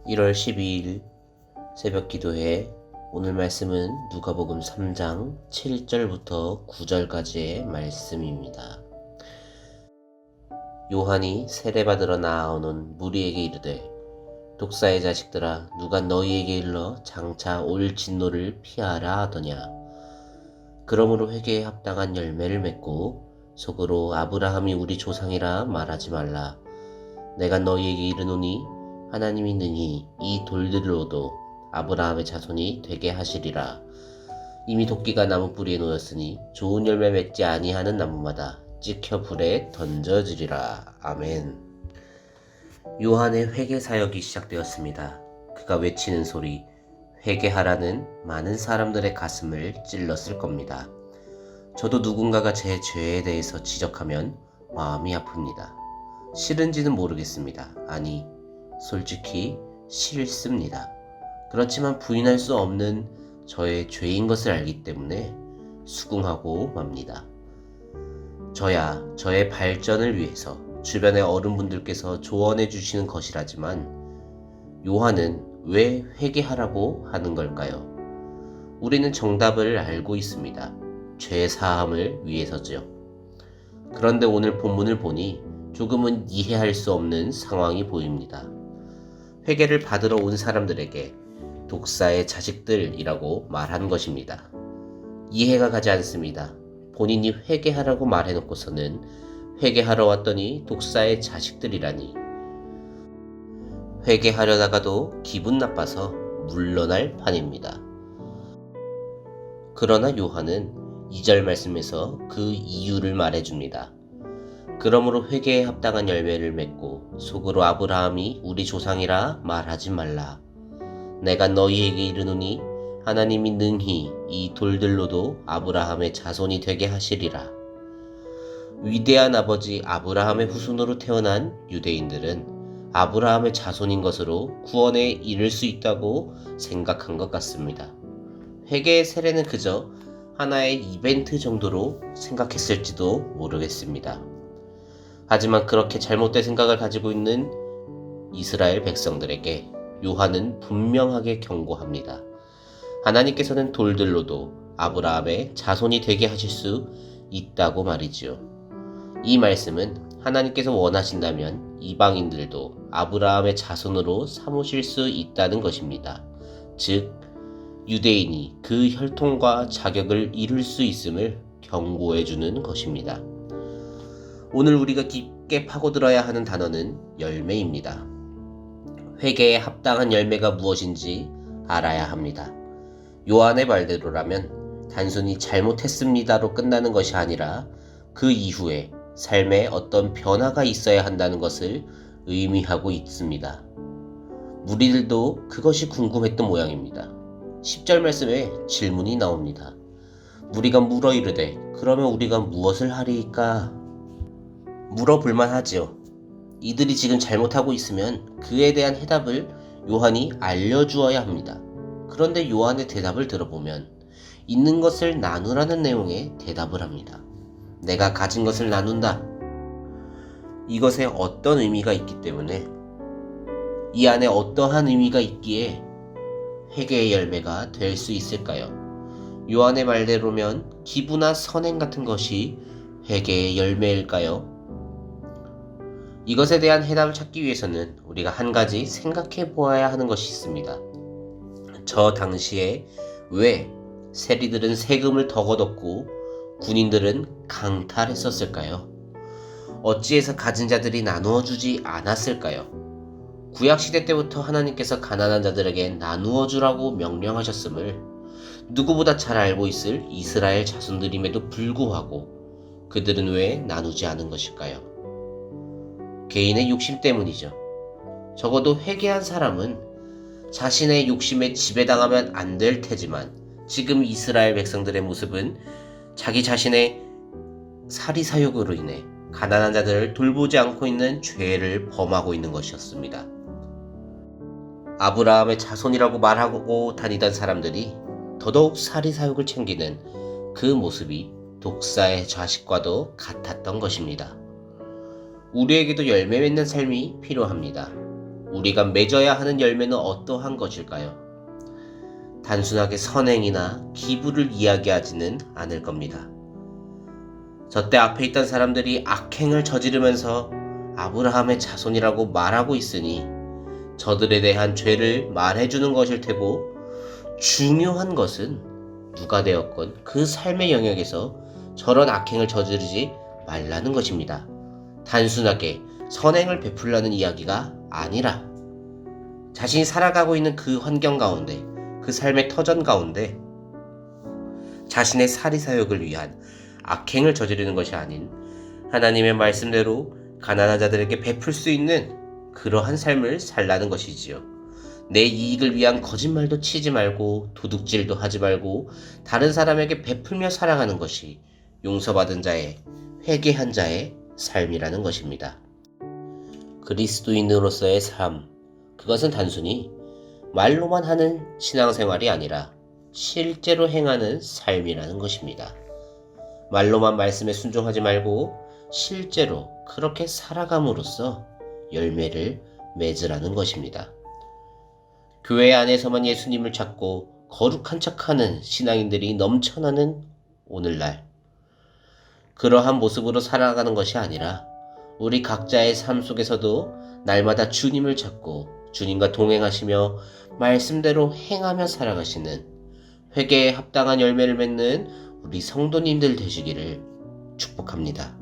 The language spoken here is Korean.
1월 12일 새벽 기도회. 오늘 말씀은 누가복음 3장 7절부터 9절까지의 말씀입니다. 요한이 세례받으러 나아오는 무리에게 이르되, 독사의 자식들아, 누가 너희에게 일러 장차 올 진노를 피하라 하더냐. 그러므로 회개에 합당한 열매를 맺고 속으로 아브라함이 우리 조상이라 말하지 말라. 내가 너희에게 이르노니 하나님이 능히 이 돌들로도 아브라함의 자손이 되게 하시리라. 이미 도끼가 나무 뿌리에 놓였으니 좋은 열매 맺지 아니하는 나무마다 찍혀 불에 던져지리라. 아멘. 요한의 회개 사역이 시작되었습니다. 그가 외치는 소리, 회개하라는 많은 사람들의 가슴을 찔렀을 겁니다. 저도 누군가가 제 죄에 대해서 지적하면 마음이 아픕니다. 싫은지는 모르겠습니다. 아니, 솔직히 싫습니다. 그렇지만 부인할 수 없는 저의 죄인 것을 알기 때문에 수긍하고 맙니다. 저야 저의 발전을 위해서 주변의 어른분들께서 조언해 주시는 것이라지만 요한은 왜 회개하라고 하는 걸까요? 우리는 정답을 알고 있습니다. 죄 사함을 위해서죠. 그런데 오늘 본문을 보니 조금은 이해할 수 없는 상황이 보입니다. 회개를 받으러 온 사람들에게 독사의 자식들이라고 말한 것입니다. 이해가 가지 않습니다. 본인이 회개하라고 말해놓고서는 회개하러 왔더니 독사의 자식들이라니. 회개하려다가도 기분 나빠서 물러날 판입니다. 그러나 요한은 2절 말씀에서 그 이유를 말해줍니다. 그러므로 회개에 합당한 열매를 맺고 속으로 아브라함이 우리 조상이라 말하지 말라. 내가 너희에게 이르노니 하나님이 능히 이 돌들로도 아브라함의 자손이 되게 하시리라. 위대한 아버지 아브라함의 후손으로 태어난 유대인들은 아브라함의 자손인 것으로 구원에 이를 수 있다고 생각한 것 같습니다. 회개의 세례는 그저 하나의 이벤트 정도로 생각했을지도 모르겠습니다. 하지만 그렇게 잘못된 생각을 가지고 있는 이스라엘 백성들에게 요한은 분명하게 경고합니다. 하나님께서는 돌들로도 아브라함의 자손이 되게 하실 수 있다고 말이지요. 이 말씀은 하나님께서 원하신다면 이방인들도 아브라함의 자손으로 삼으실 수 있다는 것입니다. 즉, 유대인이 그 혈통과 자격을 이룰 수 있음을 경고해 주는 것입니다. 오늘 우리가 깊게 파고들어야 하는 단어는 열매입니다. 회개에 합당한 열매가 무엇인지 알아야 합니다. 요한의 말대로라면 단순히 잘못했습니다로 끝나는 것이 아니라 그 이후에 삶에 어떤 변화가 있어야 한다는 것을 의미하고 있습니다. 무리들도 그것이 궁금했던 모양입니다. 10절 말씀에 질문이 나옵니다. 무리가 물어 이르되, 그러면 우리가 무엇을 하리이까? 물어볼만 하지요. 이들이 지금 잘못하고 있으면 그에 대한 해답을 요한이 알려주어야 합니다. 그런데 요한의 대답을 들어보면 있는 것을 나누라는 내용의 대답을 합니다. 내가 가진 것을 나눈다. 이것에 어떤 의미가 있기 때문에, 이 안에 어떠한 의미가 있기에 회개의 열매가 될 수 있을까요? 요한의 말대로면 기부나 선행 같은 것이 회개의 열매일까요? 이것에 대한 해답을 찾기 위해서는 우리가 한 가지 생각해 보아야 하는 것이 있습니다. 저 당시에 왜 세리들은 세금을 더 걷었고 군인들은 강탈했었을까요? 어찌해서 가진 자들이 나누어 주지 않았을까요? 구약시대 때부터 하나님께서 가난한 자들에게 나누어 주라고 명령하셨음을 누구보다 잘 알고 있을 이스라엘 자손들임에도 불구하고 그들은 왜 나누지 않은 것일까요? 개인의 욕심 때문이죠. 적어도 회개한 사람은 자신의 욕심에 지배당하면 안 될 테지만 지금 이스라엘 백성들의 모습은 자기 자신의 사리사욕으로 인해 가난한 자들을 돌보지 않고 있는 죄를 범하고 있는 것이었습니다. 아브라함의 자손이라고 말하고 다니던 사람들이 더더욱 사리사욕을 챙기는 그 모습이 독사의 자식과도 같았던 것입니다. 우리에게도 열매 맺는 삶이 필요합니다. 우리가 맺어야 하는 열매는 어떠한 것일까요? 단순하게 선행이나 기부를 이야기하지는 않을 겁니다. 저때 앞에 있던 사람들이 악행을 저지르면서 아브라함의 자손이라고 말하고 있으니 저들에 대한 죄를 말해주는 것일 테고, 중요한 것은 누가 되었건 그 삶의 영역에서 저런 악행을 저지르지 말라는 것입니다. 단순하게 선행을 베풀라는 이야기가 아니라 자신이 살아가고 있는 그 환경 가운데, 그 삶의 터전 가운데 자신의 사리사욕을 위한 악행을 저지르는 것이 아닌 하나님의 말씀대로 가난한 자들에게 베풀 수 있는 그러한 삶을 살라는 것이지요. 내 이익을 위한 거짓말도 치지 말고 도둑질도 하지 말고 다른 사람에게 베풀며 살아가는 것이 용서받은 자의, 회개한 자의 삶이라는 것입니다. 그리스도인으로서의 삶, 그것은 단순히 말로만 하는 신앙생활이 아니라 실제로 행하는 삶이라는 것입니다. 말로만 말씀에 순종하지 말고 실제로 그렇게 살아감으로써 열매를 맺으라는 것입니다. 교회 안에서만 예수님을 찾고 거룩한 척하는 신앙인들이 넘쳐나는 오늘날, 그러한 모습으로 살아가는 것이 아니라 우리 각자의 삶 속에서도 날마다 주님을 찾고 주님과 동행하시며 말씀대로 행하며 살아가시는, 회개에 합당한 열매를 맺는 우리 성도님들 되시기를 축복합니다.